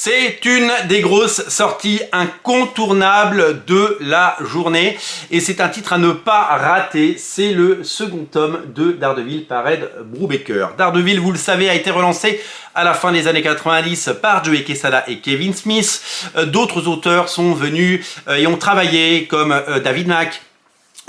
C'est une des grosses sorties incontournables de la journée et c'est un titre à ne pas rater. C'est le second tome de Daredevil par Ed Brubaker. Daredevil, vous le savez, a été relancé à la fin des années 90 par Joey Quesada et Kevin Smith. D'autres auteurs sont venus et ont travaillé comme David Mack.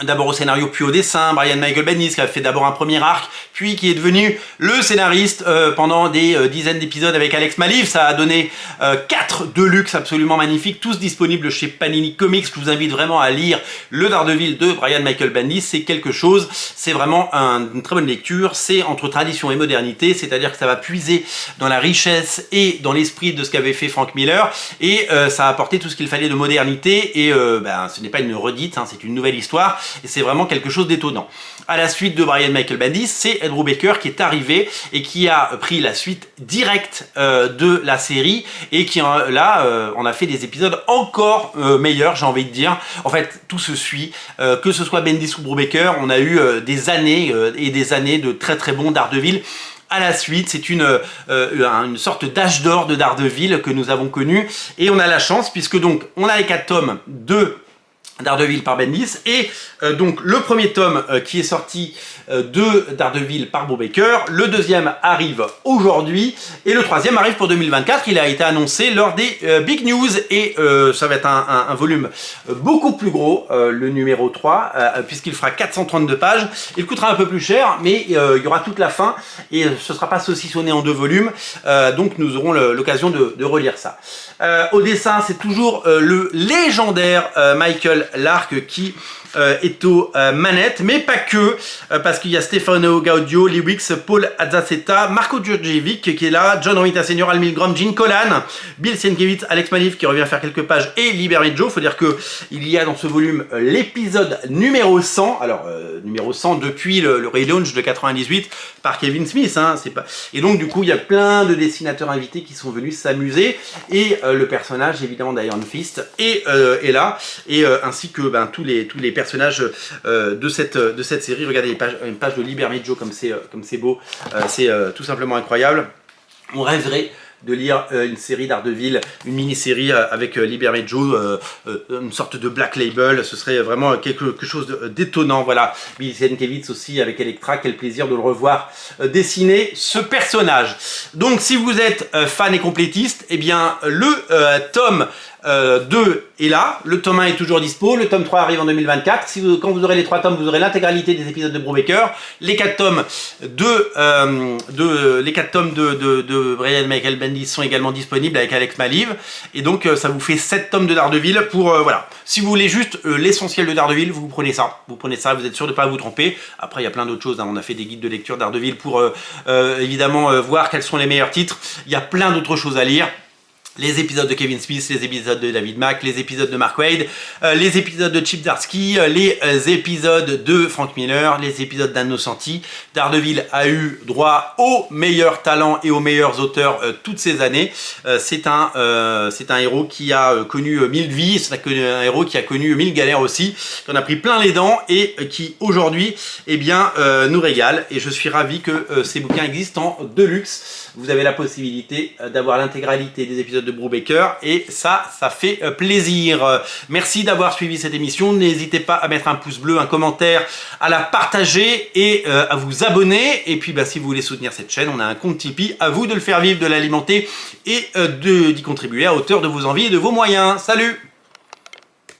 D'abord au scénario puis au dessin, Brian Michael Bendis qui a fait d'abord un premier arc, puis qui est devenu le scénariste pendant des dizaines d'épisodes avec Alex Maleev. Ça a donné 4 deluxe absolument magnifiques, tous disponibles chez Panini Comics. Je vous invite vraiment à lire le Daredevil de Brian Michael Bendis. C'est quelque chose, c'est vraiment une très bonne lecture. C'est entre tradition et modernité, c'est-à-dire que ça va puiser dans la richesse et dans l'esprit de ce qu'avait fait Frank Miller, et ça a apporté tout ce qu'il fallait de modernité, et ce n'est pas une redite, hein, c'est une nouvelle histoire. Et c'est vraiment quelque chose d'étonnant. À la suite de Brian Michael Bendis, c'est Ed Brubaker qui est arrivé et qui a pris la suite directe de la série et qui là on a fait des épisodes encore meilleurs, j'ai envie de dire. En fait, tout se suit, que ce soit Bendis ou Brubaker, on a eu des années et des années de très très bons Daredevil. À la suite, c'est une sorte d'âge d'or de Daredevil que nous avons connu, et on a la chance puisque donc on a les 4 tomes de Daredevil par Bendis, et donc le premier tome qui est sorti de Daredevil par Brubaker, le deuxième arrive aujourd'hui et le troisième arrive pour 2024. Il a été annoncé lors des Big News, et ça va être un volume beaucoup plus gros, le numéro 3, puisqu'il fera 432 pages. Il coûtera un peu plus cher, mais il y aura toute la fin et ce ne sera pas saucissonné en 2 volumes, donc nous aurons l'occasion de relire ça. Au dessin, c'est toujours le légendaire Michael Lark qui est aux manettes, mais pas que, parce qu'il y a Stefano Gaudio, Lee Wicks, Paul Azaceta, Marco Djurdjevic qui est là, John Romita Sr., Al Milgrom, Gene Colan, Bill Sienkiewicz, Alex Maleev qui revient faire quelques pages, et Lee Bermejo. Faut dire que il y a dans ce volume l'épisode numéro 100, alors numéro 100 depuis le relaunch de 98 par Kevin Smith, hein, c'est pas... Et donc du coup il y a plein de dessinateurs invités qui sont venus s'amuser, et le personnage évidemment d'Iron Fist est là, et ainsi que tous les personnages de cette série. Regardez une page de Lee Bermejo, comme c'est beau, c'est tout simplement incroyable. On rêverait de lire une série Daredevil, une mini-série avec Lee Bermejo, une sorte de Black Label. Ce serait vraiment quelque chose d'étonnant. Voilà, Bill Sienkiewicz aussi avec Elektra, quel plaisir de le revoir dessiner ce personnage. Donc si vous êtes fan et complétiste, eh bien le tome 2 est là, le tome 1 est toujours dispo, le tome 3 arrive en 2024. Quand vous aurez les 3 tomes, vous aurez l'intégralité des épisodes de Brubaker. Les 4 tomes de Brian Michael Bendis sont également disponibles avec Alex Maleev, et donc ça vous fait 7 tomes de Daredevil pour voilà. Si vous voulez juste l'essentiel de Daredevil, vous prenez ça, vous êtes sûr de ne pas vous tromper. Après il y a plein d'autres choses, hein. On a fait des guides de lecture Daredevil pour évidemment voir quels sont les meilleurs titres. Il y a plein d'autres choses à lire. Les épisodes de Kevin Smith, les épisodes de David Mack, les épisodes de Mark Waid, les épisodes de Chip Zdarsky, les épisodes de Frank Miller, les épisodes d'Anno Nocenti. Daredevil a eu droit aux meilleurs talents et aux meilleurs auteurs toutes ces années. C'est un héros qui a connu 1000 vies, c'est un héros qui a connu 1000 galères aussi, qui en a pris plein les dents et qui aujourd'hui nous régale. Et je suis ravi que ces bouquins existent en deluxe. Vous avez la possibilité d'avoir l'intégralité des épisodes de Brubaker, et ça fait plaisir. Merci d'avoir suivi cette émission. N'hésitez pas à mettre un pouce bleu, un commentaire, à la partager et à vous abonner. Et puis si vous voulez soutenir cette chaîne, on a un compte Tipeee. À vous de le faire vivre, de l'alimenter et d'y contribuer à hauteur de vos envies et de vos moyens. Salut!